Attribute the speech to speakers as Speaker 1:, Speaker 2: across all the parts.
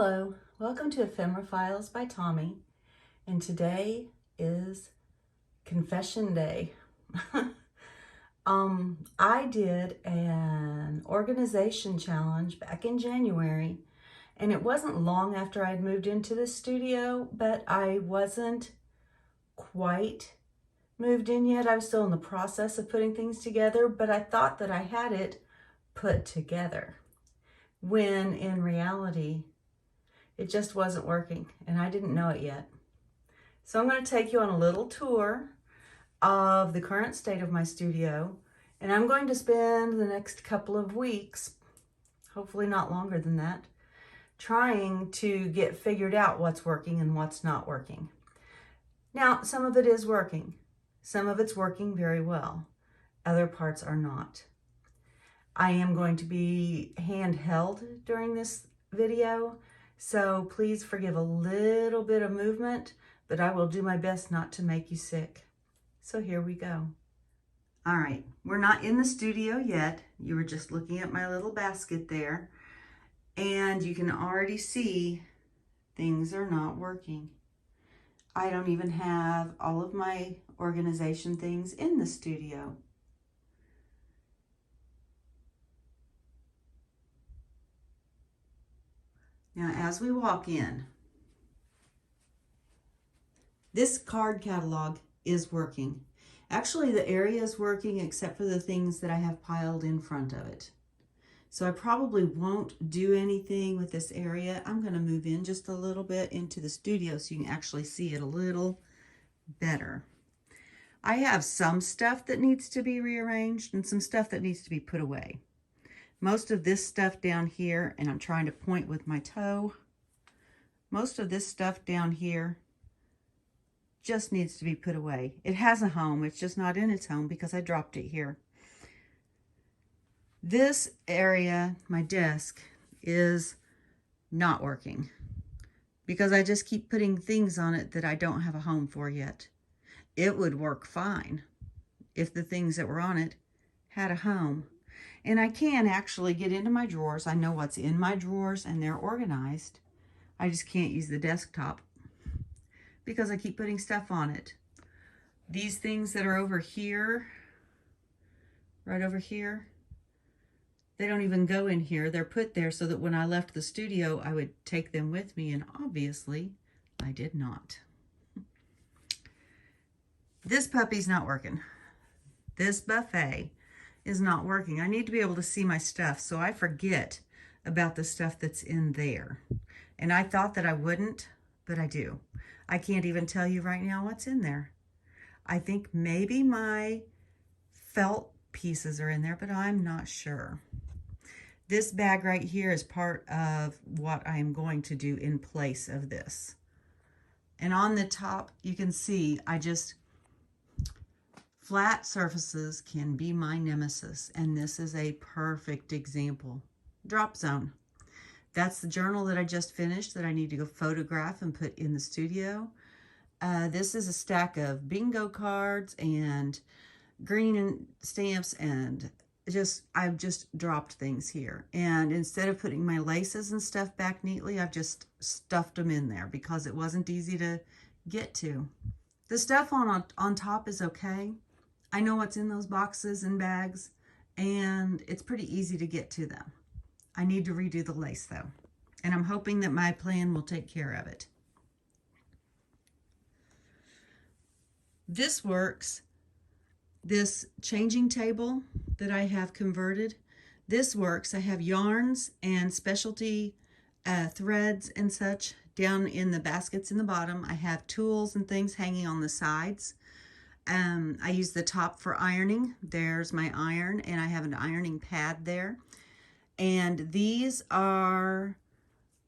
Speaker 1: Hello, welcome to Ephemera Files by Tommy, and today is Confession Day. I did an organization challenge back in January, and it wasn't long after I'd moved into the studio, but I wasn't quite moved in yet. I was still in the process of putting things together, but I thought that I had it put together, when in reality, it just wasn't working, and I didn't know it yet. So I'm going to take you on a little tour of the current state of my studio, and I'm going to spend the next couple of weeks, hopefully not longer than that, trying to get figured out what's working and what's not working. Now, some of it is working. Some of it's working very well. Other parts are not. I am going to be handheld during this video, so please forgive a little bit of movement, but I will do my best not to make you sick. So here we go. All right, we're not in the studio yet. You were just looking at my little basket there, and you can already see things are not working. I don't even have all of my organization things in the studio. Now, as we walk in, this card catalog is working. Actually, the area is working except for the things that I have piled in front of it. So I probably won't do anything with this area. I'm going to move in just a little bit into the studio so you can actually see it a little better. I have some stuff that needs to be rearranged and some stuff that needs to be put away. Most of this stuff down here, and I'm trying to point with my toe, most of this stuff down here just needs to be put away. It has a home, it's just not in its home because I dropped it here. This area, my desk, is not working because I just keep putting things on it that I don't have a home for yet. It would work fine if the things that were on it had a home. And I can actually get into my drawers. I know what's in my drawers and they're organized. I just can't use the desktop because I keep putting stuff on it. These things that are over here, right over here, they don't even go in here. They're put there so that when I left the studio, I would take them with me, and obviously I did not. This puppy's not working. This buffet is not working. I need to be able to see my stuff, so I forget about the stuff that's in there. And I thought that I wouldn't, but I do. I can't even tell you right now what's in there. I think maybe my felt pieces are in there, but I'm not sure. This bag right here is part of what I am going to do in place of this. And on the top, you can see flat surfaces can be my nemesis, and this is a perfect example. Drop zone. That's the journal that I just finished that I need to go photograph and put in the studio. This is a stack of bingo cards and green stamps, and I've just dropped things here. And instead of putting my laces and stuff back neatly, I've just stuffed them in there because it wasn't easy to get to. The stuff on top is okay. I know what's in those boxes and bags, and it's pretty easy to get to them. I need to redo the lace though, and I'm hoping that my plan will take care of it. This works. This changing table that I have converted, this works. I have yarns and specialty threads and such down in the baskets in the bottom. I have tools and things hanging on the sides. I use the top for ironing. There's my iron, and I have an ironing pad there. And these are,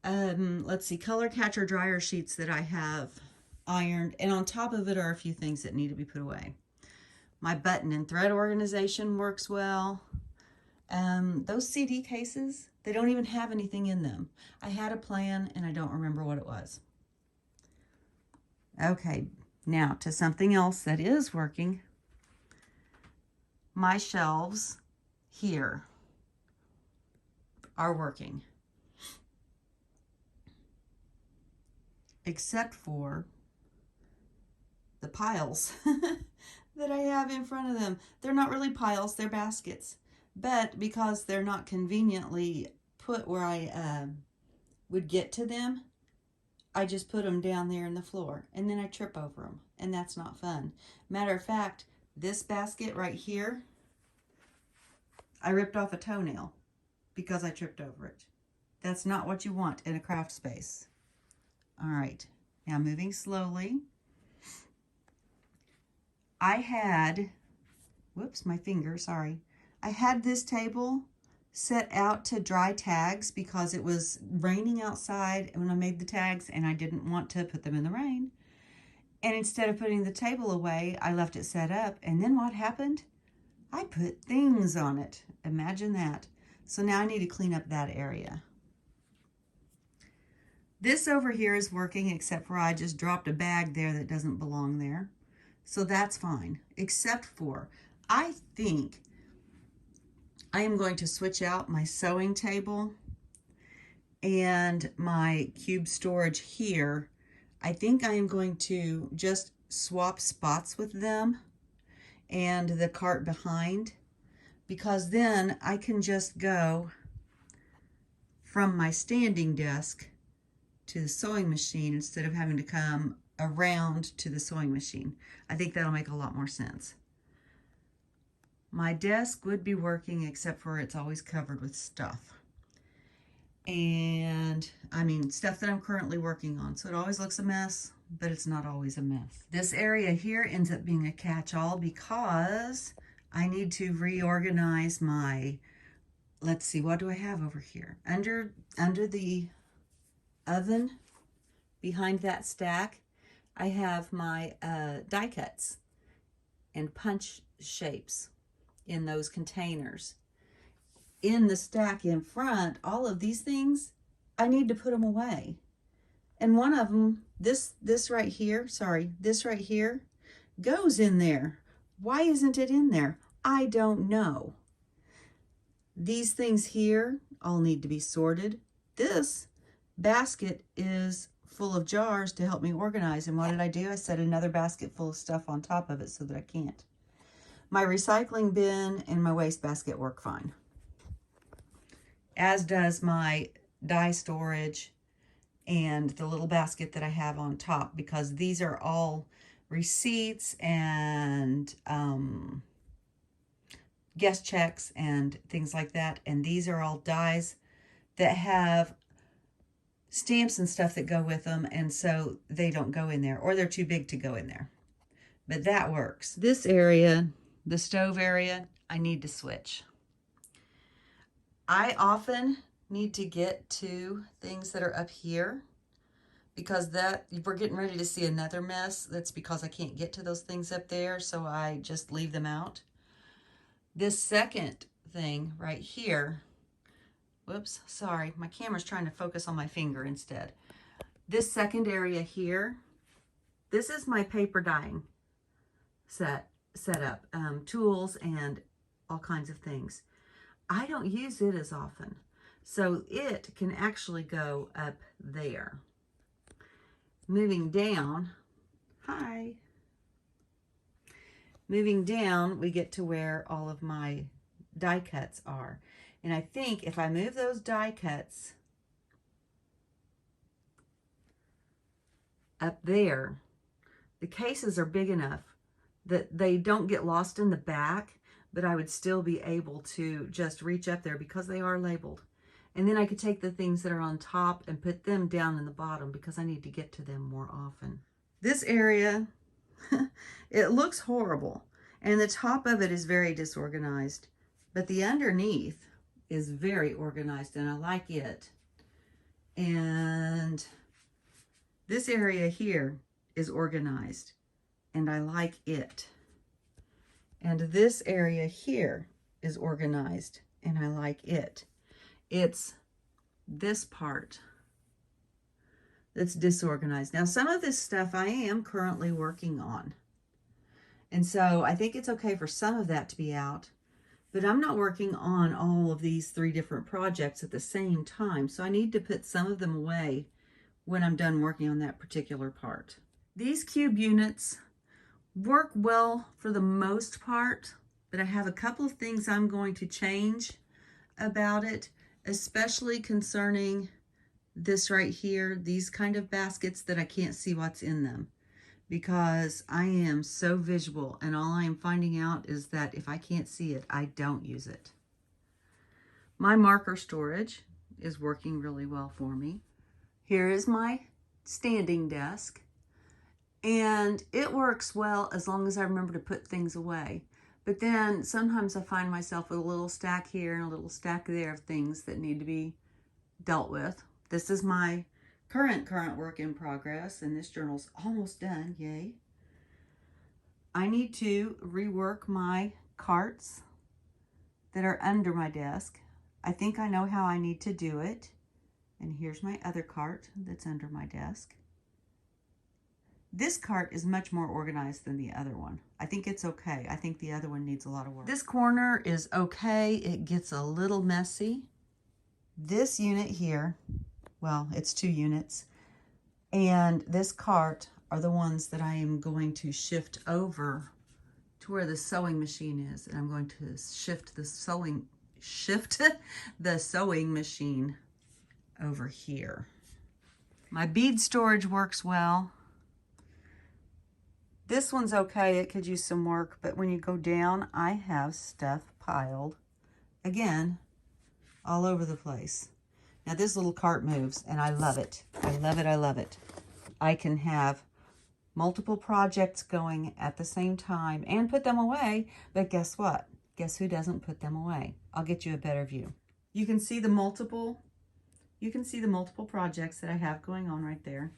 Speaker 1: let's see, color catcher dryer sheets that I have ironed. And on top of it are a few things that need to be put away. My button and thread organization works well. Those CD cases, they don't even have anything in them. I had a plan and I don't remember what it was. Okay, now to something else that is working. My shelves here are working. except for the piles that I have in front of them. They're not really piles, they're baskets. But because they're not conveniently put where I would get to them, I just put them down there in the floor, and then I trip over them, and that's not fun. Matter of fact, this basket right here, I ripped off a toenail because I tripped over it. That's not what you want in a craft space. All right, now moving slowly. I had, whoops, my finger, sorry. I had this table set out to dry tags because it was raining outside when I made the tags and I didn't want to put them in the rain. And instead of putting the table away, I left it set up. And then what happened? I put things on it. Imagine that. So now I need to clean up that area. This over here is working, except for I just dropped a bag there that doesn't belong there. So that's fine, except for I think I am going to switch out my sewing table and my cube storage here. I think I am going to just swap spots with them and the cart behind, because then I can just go from my standing desk to the sewing machine instead of having to come around to the sewing machine. I think that'll make a lot more sense. My desk would be working, except for it's always covered with stuff. And I mean, stuff that I'm currently working on. So it always looks a mess, but it's not always a mess. This area here ends up being a catch-all because I need to reorganize my, let's see, what do I have over here? Under the oven, behind that stack, I have my die cuts and punch shapes in those containers. In the stack in front, all of these things, I need to put them away. And one of them, this right here, this right here, goes in there. Why isn't it in there? I don't know. These things here all need to be sorted. This basket is full of jars to help me organize. And what did I do? I set another basket full of stuff on top of it so that I can't. My recycling bin and my waste basket work fine, as does my die storage and the little basket that I have on top, because these are all receipts and guest checks and things like that. And these are all dies that have stamps and stuff that go with them, and so they don't go in there, or they're too big to go in there. But that works. This area, the stove area, I need to switch. I often need to get to things that are up here, because that, if we're getting ready to see another mess, that's because I can't get to those things up there, so I just leave them out. This second thing right here, whoops, sorry, my camera's trying to focus on my finger instead. This second area here, this is my paper dyeing set up, tools and all kinds of things. I don't use it as often, so it can actually go up there. Moving down, hi. Moving down, we get to where all of my die cuts are. And I think if I move those die cuts up there, the cases are big enough that they don't get lost in the back, but I would still be able to just reach up there because they are labeled. And then I could take the things that are on top and put them down in the bottom because I need to get to them more often. This area, it looks horrible. And the top of it is very disorganized, but the underneath is very organized, and I like it. And this area here is organized, and I like it. And this area here is organized, and I like it. It's this part that's disorganized. Now, some of this stuff I am currently working on, and so I think it's okay for some of that to be out, but I'm not working on all of these 3 different projects at the same time, so I need to put some of them away when I'm done working on that particular part. These cube units work well for the most part, but I have a couple of things I'm going to change about it, especially concerning this right here, these kind of baskets that I can't see what's in them, because I am so visual, and all I am finding out is that if I can't see it, I don't use it. My marker storage is working really well for me. Here is my standing desk, and it works well as long as I remember to put things away. But then sometimes I find myself with a little stack here and a little stack there of things that need to be dealt with. This is my current work in progress, and this journal's almost done, yay. I need to rework my carts that are under my desk. I think I know how I need to do it. And here's my other cart that's under my desk. This cart is much more organized than the other one. I think it's okay. I think the other one needs a lot of work. This corner is okay. It gets a little messy. This unit here, well, it's 2 units, and this cart are the ones that I am going to shift over to where the sewing machine is, and I'm going to shift the sewing machine over here. My bead storage works well. This one's okay, it could use some work, but when you go down, I have stuff piled, again, all over the place. Now this little cart moves, and I love it. I love it, I love it. I can have multiple projects going at the same time and put them away, but guess what? Guess who doesn't put them away? I'll get you a better view. You can see the multiple projects that I have going on right there.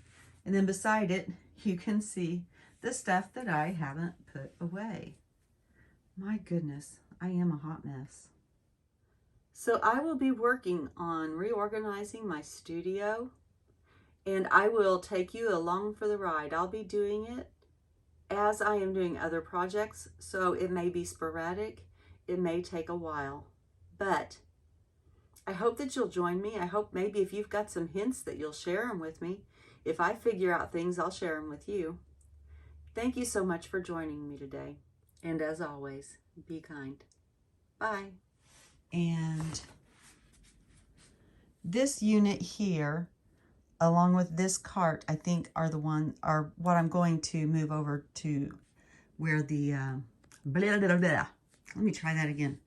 Speaker 1: And then beside it, you can see the stuff that I haven't put away. My goodness, I am a hot mess. So I will be working on reorganizing my studio, and I will take you along for the ride. I'll be doing it as I am doing other projects, so it may be sporadic. It may take a while, but I hope that you'll join me. I hope maybe if you've got some hints that you'll share them with me. If I figure out things, I'll share them with you. Thank you so much for joining me today. And as always, be kind. Bye. And this unit here, along with this cart, I think are what I'm going to move over to where the, let me try that again.